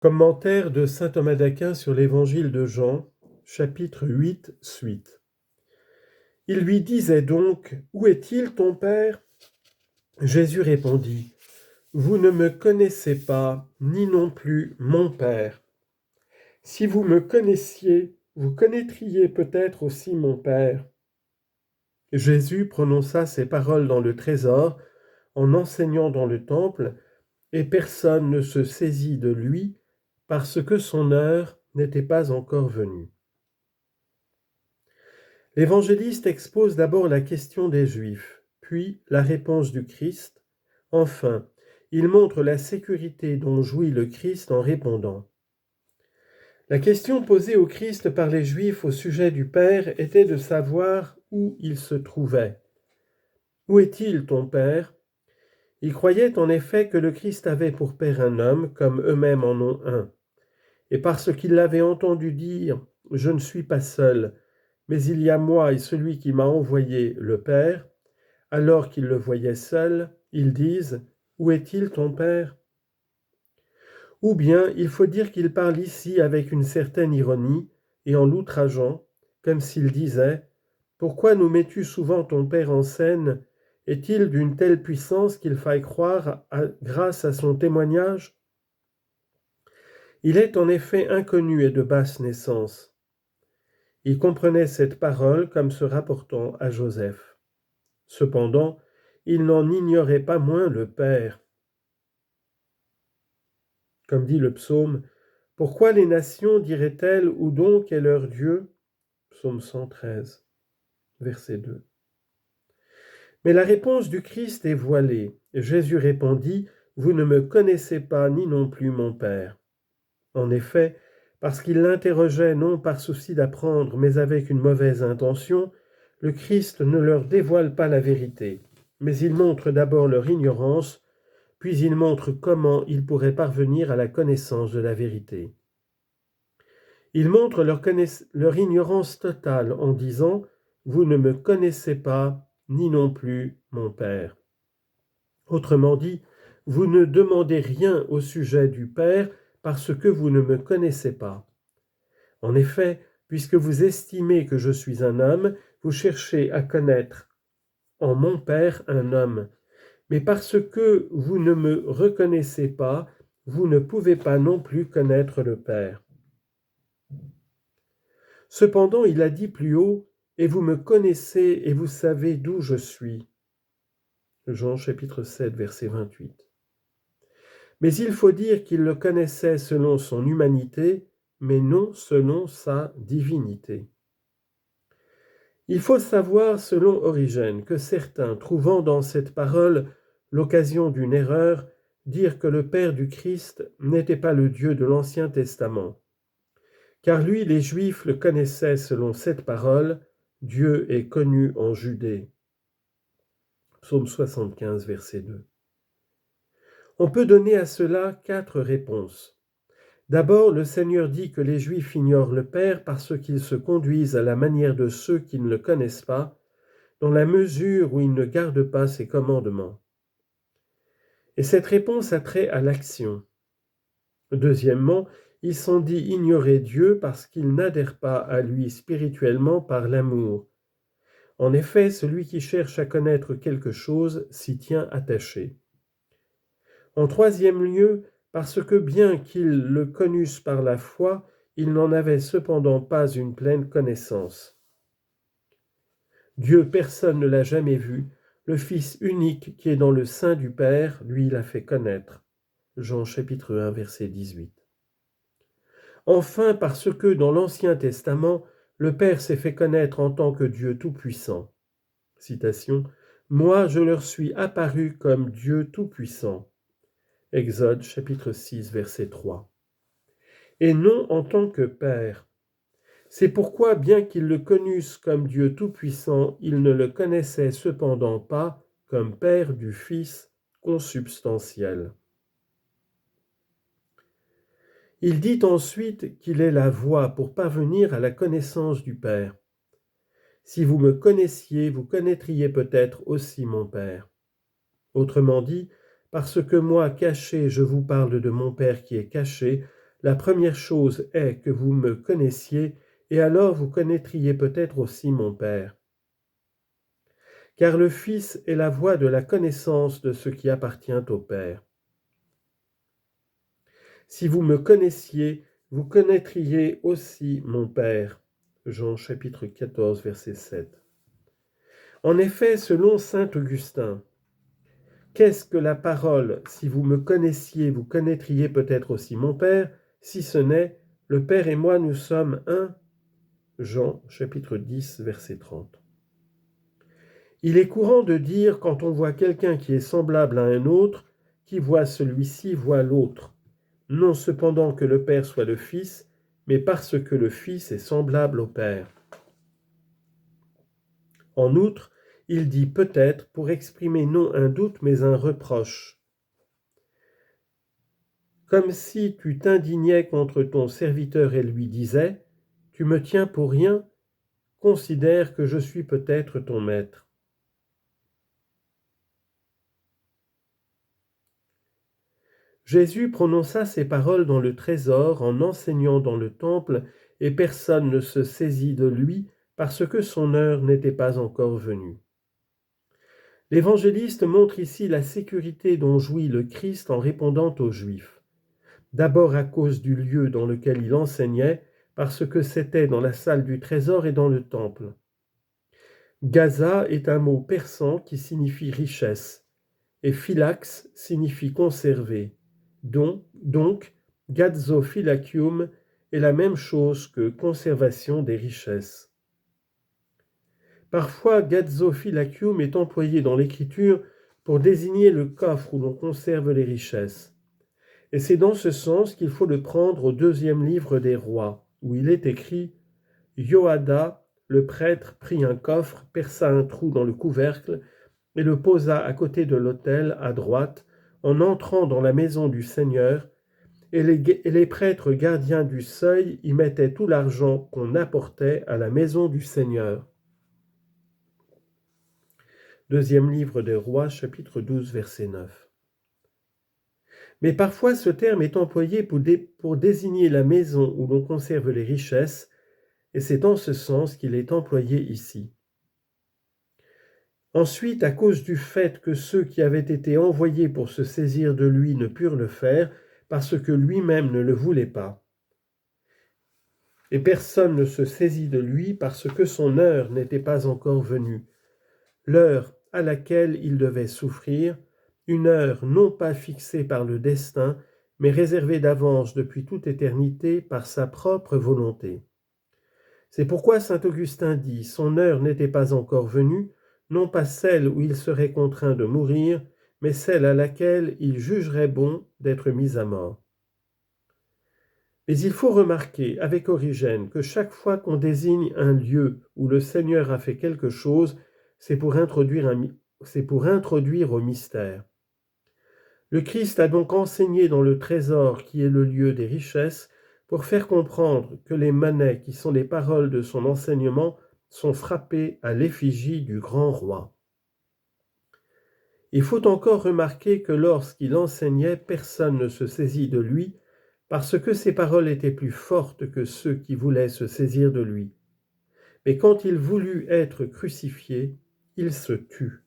Commentaire de saint Thomas d'Aquin sur l'Évangile de Jean, chapitre 8, suite. Il lui disait donc : « Où est-il ton Père ?» Jésus répondit : « Vous ne me connaissez pas, ni non plus mon Père. Si vous me connaissiez, vous connaîtriez peut-être aussi mon Père. » Jésus prononça ces paroles dans le trésor, en enseignant dans le temple, et personne ne se saisit de lui, parce que son heure n'était pas encore venue. L'évangéliste expose d'abord la question des Juifs, puis la réponse du Christ. Enfin, il montre la sécurité dont jouit le Christ en répondant. La question posée au Christ par les Juifs au sujet du Père était de savoir où il se trouvait. « Où est-il ton Père ?» Ils croyaient en effet que le Christ avait pour Père un homme, comme eux-mêmes en ont un. Et parce qu'ils l'avaient entendu dire « Je ne suis pas seul, mais il y a moi et celui qui m'a envoyé, le Père », alors qu'ils le voyaient seul, ils disent « Où est-il ton Père ?» Ou bien il faut dire qu'ils parlent ici avec une certaine ironie et en l'outrageant, comme s'ils disaient « Pourquoi nous mets-tu souvent ton Père en scène ? Est-il d'une telle puissance qu'il faille croire grâce à son témoignage ?» Il est en effet inconnu et de basse naissance. Il comprenait cette parole comme se rapportant à Joseph. Cependant, il n'en ignorait pas moins le Père. Comme dit le psaume, « Pourquoi les nations diraient-elles où donc est leur Dieu ?» Psaume 113, verset 2. Mais la réponse du Christ est voilée. Jésus répondit, « Vous ne me connaissez pas ni non plus mon Père. » En effet, parce qu'il l'interrogeait non par souci d'apprendre, mais avec une mauvaise intention, le Christ ne leur dévoile pas la vérité, mais il montre d'abord leur ignorance, puis il montre comment ils pourraient parvenir à la connaissance de la vérité. Il montre leur ignorance totale en disant « Vous ne me connaissez pas, ni non plus mon Père. » Autrement dit, vous ne demandez rien au sujet du Père parce que vous ne me connaissez pas. En effet, puisque vous estimez que je suis un homme, vous cherchez à connaître en mon Père un homme. Mais parce que vous ne me reconnaissez pas, vous ne pouvez pas non plus connaître le Père. Cependant, il a dit plus haut, « Et vous me connaissez et vous savez d'où je suis. » Jean chapitre 7, verset 28. Mais il faut dire qu'il le connaissait selon son humanité, mais non selon sa divinité. Il faut savoir, selon Origène, que certains, trouvant dans cette parole l'occasion d'une erreur, dirent que le Père du Christ n'était pas le Dieu de l'Ancien Testament. Car lui, les Juifs le connaissaient selon cette parole, « Dieu est connu en Judée ». Psaume 75, verset 2. On peut donner à cela 4 réponses. D'abord, le Seigneur dit que les Juifs ignorent le Père parce qu'ils se conduisent à la manière de ceux qui ne le connaissent pas, dans la mesure où ils ne gardent pas ses commandements. Et cette réponse a trait à l'action. Deuxièmement, ils sont dits ignorer Dieu parce qu'ils n'adhèrent pas à lui spirituellement par l'amour. En effet, celui qui cherche à connaître quelque chose s'y tient attaché. En troisième lieu, parce que bien qu'ils le connussent par la foi, ils n'en avaient cependant pas une pleine connaissance. Dieu, personne ne l'a jamais vu, le Fils unique qui est dans le sein du Père, lui l'a fait connaître. Jean chapitre 1, verset 18. Enfin, parce que dans l'Ancien Testament, le Père s'est fait connaître en tant que Dieu tout-puissant. Citation, « Moi, je leur suis apparu comme Dieu tout-puissant. » Exode chapitre 6, verset 3. Et non en tant que Père. C'est pourquoi, bien qu'ils le connussent comme Dieu tout-puissant, ils ne le connaissaient cependant pas comme Père du Fils consubstantiel. Il dit ensuite qu'il est la voie pour parvenir à la connaissance du Père. Si vous me connaissiez, vous connaîtriez peut-être aussi mon Père. Autrement dit, parce que moi, caché, je vous parle de mon Père qui est caché, La première chose est que vous me connaissiez, et alors vous connaîtriez peut-être aussi mon Père. Car le Fils est la voie de la connaissance de ce qui appartient au Père. Si vous me connaissiez, vous connaîtriez aussi mon Père. Jean chapitre 14, verset 7. En effet, selon saint Augustin, qu'est-ce que la parole « si vous me connaissiez, vous connaîtriez peut-être aussi mon Père » si ce n'est « le Père et moi nous sommes un » Jean chapitre 10, verset 30. Il est courant de dire quand on voit quelqu'un qui est semblable à un autre, qui voit celui-ci voit l'autre. Non cependant que le Père soit le Fils, mais parce que le Fils est semblable au Père. En outre, il dit peut-être pour exprimer non un doute mais un reproche. Comme si tu t'indignais contre ton serviteur et lui disais « Tu me tiens pour rien, considère que je suis peut-être ton maître. » Jésus prononça ces paroles dans le trésor en enseignant dans le temple, et personne ne se saisit de lui parce que son heure n'était pas encore venue. L'évangéliste montre ici la sécurité dont jouit le Christ en répondant aux Juifs. D'abord à cause du lieu dans lequel il enseignait, parce que c'était dans la salle du trésor et dans le temple. Gaza est un mot persan qui signifie richesse, et phylax signifie conserver. Donc, gazophylakium est la même chose que conservation des richesses. Parfois, gazophylakium est employé dans l'Écriture pour désigner le coffre où l'on conserve les richesses. Et c'est dans ce sens qu'il faut le prendre au 2e livre des Rois, où il est écrit « Yoada, le prêtre, prit un coffre, perça un trou dans le couvercle et le posa à côté de l'autel, à droite, en entrant dans la maison du Seigneur, et les prêtres gardiens du seuil y mettaient tout l'argent qu'on apportait à la maison du Seigneur. » 2e livre des Rois, chapitre 12, verset 9. Mais parfois ce terme est employé pour désigner la maison où l'on conserve les richesses, et c'est en ce sens qu'il est employé ici. Ensuite, à cause du fait que ceux qui avaient été envoyés pour se saisir de lui ne purent le faire, parce que lui-même ne le voulait pas. Et personne ne se saisit de lui parce que son heure n'était pas encore venue. L'heure à laquelle il devait souffrir, une heure non pas fixée par le destin, mais réservée d'avance depuis toute éternité par sa propre volonté. C'est pourquoi saint Augustin dit « Son heure n'était pas encore venue, non pas celle où il serait contraint de mourir, mais celle à laquelle il jugerait bon d'être mis à mort. » Mais il faut remarquer avec Origène que chaque fois qu'on désigne un lieu où le Seigneur a fait quelque chose, c'est pour introduire au mystère. Le Christ a donc enseigné dans le trésor qui est le lieu des richesses pour faire comprendre que les monnaies qui sont les paroles de son enseignement sont frappées à l'effigie du grand roi. Il faut encore remarquer que lorsqu'il enseignait, personne ne se saisit de lui, parce que ses paroles étaient plus fortes que ceux qui voulaient se saisir de lui. Mais quand il voulut être crucifié, il se tut.